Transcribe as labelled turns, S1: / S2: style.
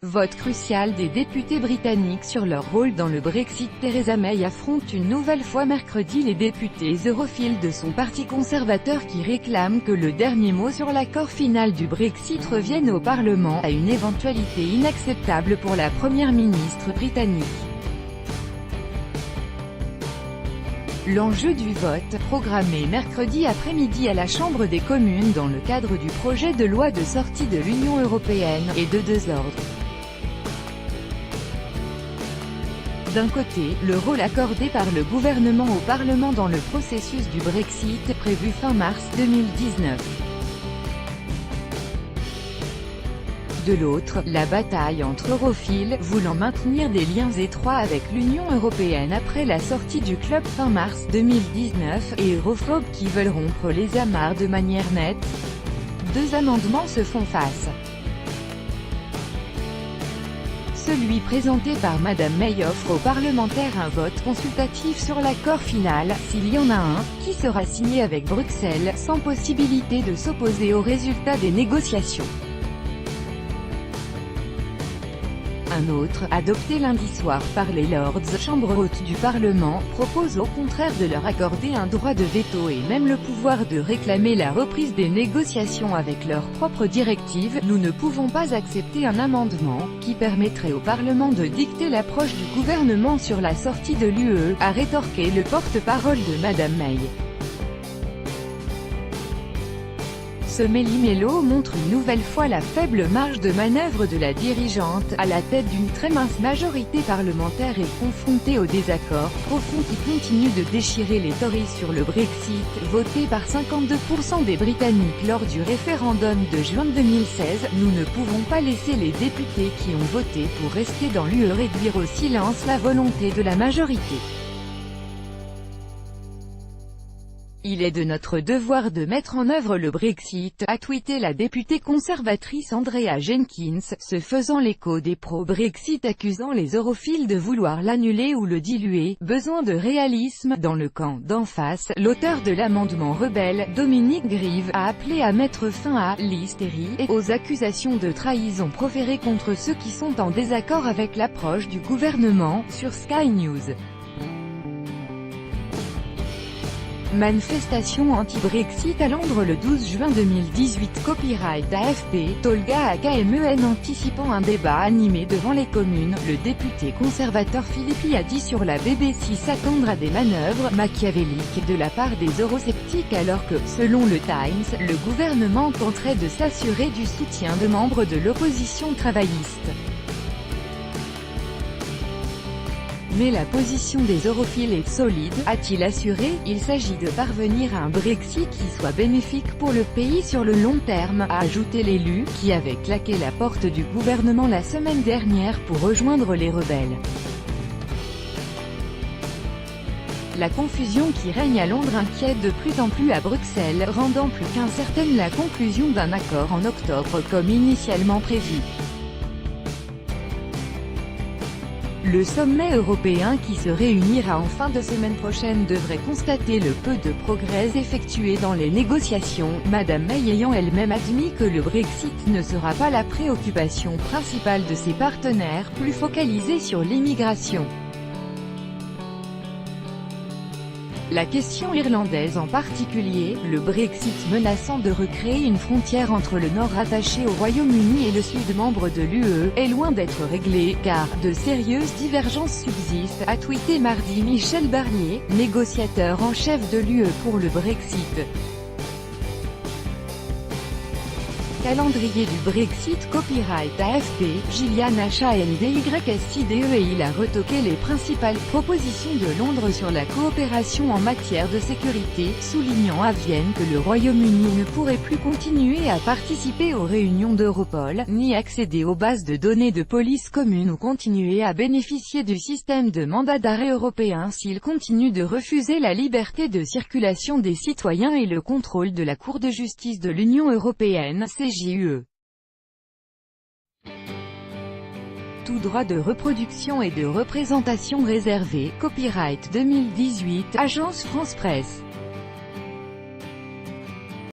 S1: Vote crucial des députés britanniques sur leur rôle dans le Brexit. Theresa May affronte une nouvelle fois mercredi les députés europhiles de son parti conservateur qui réclament que le dernier mot sur l'accord final du Brexit revienne au Parlement, à une éventualité inacceptable pour la première ministre britannique. L'enjeu du vote, programmé mercredi après-midi à la Chambre des communes dans le cadre du projet de loi de sortie de l'Union européenne, est de deux ordres. D'un côté, le rôle accordé par le gouvernement au Parlement dans le processus du Brexit, prévu fin mars 2019. De l'autre, la bataille entre europhiles, voulant maintenir des liens étroits avec l'Union européenne après la sortie du club fin mars 2019, et europhobes qui veulent rompre les amarres de manière nette. Deux amendements se font face. Celui présenté par Madame May offre aux parlementaires un vote consultatif sur l'accord final, s'il y en a un, qui sera signé avec Bruxelles, sans possibilité de s'opposer au résultat des négociations. Un autre, adopté lundi soir par les Lords, chambre haute du Parlement, propose au contraire de leur accorder un droit de veto et même le pouvoir de réclamer la reprise des négociations avec leurs propres directives. Nous ne pouvons pas accepter un amendement qui permettrait au Parlement de dicter l'approche du gouvernement sur la sortie de l'UE, a rétorqué le porte-parole de Madame May. Ce méli-mélo montre une nouvelle fois la faible marge de manœuvre de la dirigeante, à la tête d'une très mince majorité parlementaire et confrontée au désaccord profond qui continue de déchirer les Tories sur le Brexit, voté par 52% des Britanniques lors du référendum de juin 2016. Nous ne pouvons pas laisser les députés qui ont voté pour rester dans l'UE réduire au silence la volonté de la majorité. Il est de notre devoir de mettre en œuvre le Brexit, a tweeté la députée conservatrice Andrea Jenkins, se faisant l'écho des pro-Brexit accusant les europhiles de vouloir l'annuler ou le diluer. Besoin de réalisme dans le camp d'en face. L'auteur de l'amendement rebelle, Dominic Grieve, a appelé à mettre fin à l'hystérie et aux accusations de trahison proférées contre ceux qui sont en désaccord avec l'approche du gouvernement, sur Sky News. Manifestation anti-Brexit à Londres le 12 juin 2018. Copyright AFP, Tolga AKMEN. Anticipant un débat animé devant les communes, le député conservateur Philippi a dit sur la BBC s'attendre à des manœuvres machiavéliques de la part des eurosceptiques alors que, selon le Times, le gouvernement tenterait de s'assurer du soutien de membres de l'opposition travailliste. Mais la position des europhiles est solide, a-t-il assuré. Il s'agit de parvenir à un Brexit qui soit bénéfique pour le pays sur le long terme, a ajouté l'élu, qui avait claqué la porte du gouvernement la semaine dernière pour rejoindre les rebelles. La confusion qui règne à Londres inquiète de plus en plus à Bruxelles, rendant plus qu'incertaine la conclusion d'un accord en octobre comme initialement prévu. Le sommet européen qui se réunira en fin de semaine prochaine devrait constater le peu de progrès effectués dans les négociations, Madame May ayant elle-même admis que le Brexit ne sera pas la préoccupation principale de ses partenaires, plus focalisés sur l'immigration. La question irlandaise en particulier, le Brexit menaçant de recréer une frontière entre le nord rattaché au Royaume-Uni et le sud membre de l'UE, est loin d'être réglée, car de sérieuses divergences subsistent, a tweeté mardi Michel Barnier, négociateur en chef de l'UE pour le Brexit. Calendrier du Brexit. Copyright AFP, Gillian HANDYSIDE. Et il a retoqué les principales propositions de Londres sur la coopération en matière de sécurité, soulignant à Vienne que le Royaume-Uni ne pourrait plus continuer à participer aux réunions d'Europol, ni accéder aux bases de données de police commune ou continuer à bénéficier du système de mandat d'arrêt européen s'il continue de refuser la liberté de circulation des citoyens et le contrôle de la Cour de justice de l'Union européenne, CJUE. Tout droit de reproduction et de représentation réservé. Copyright 2018, Agence France Presse.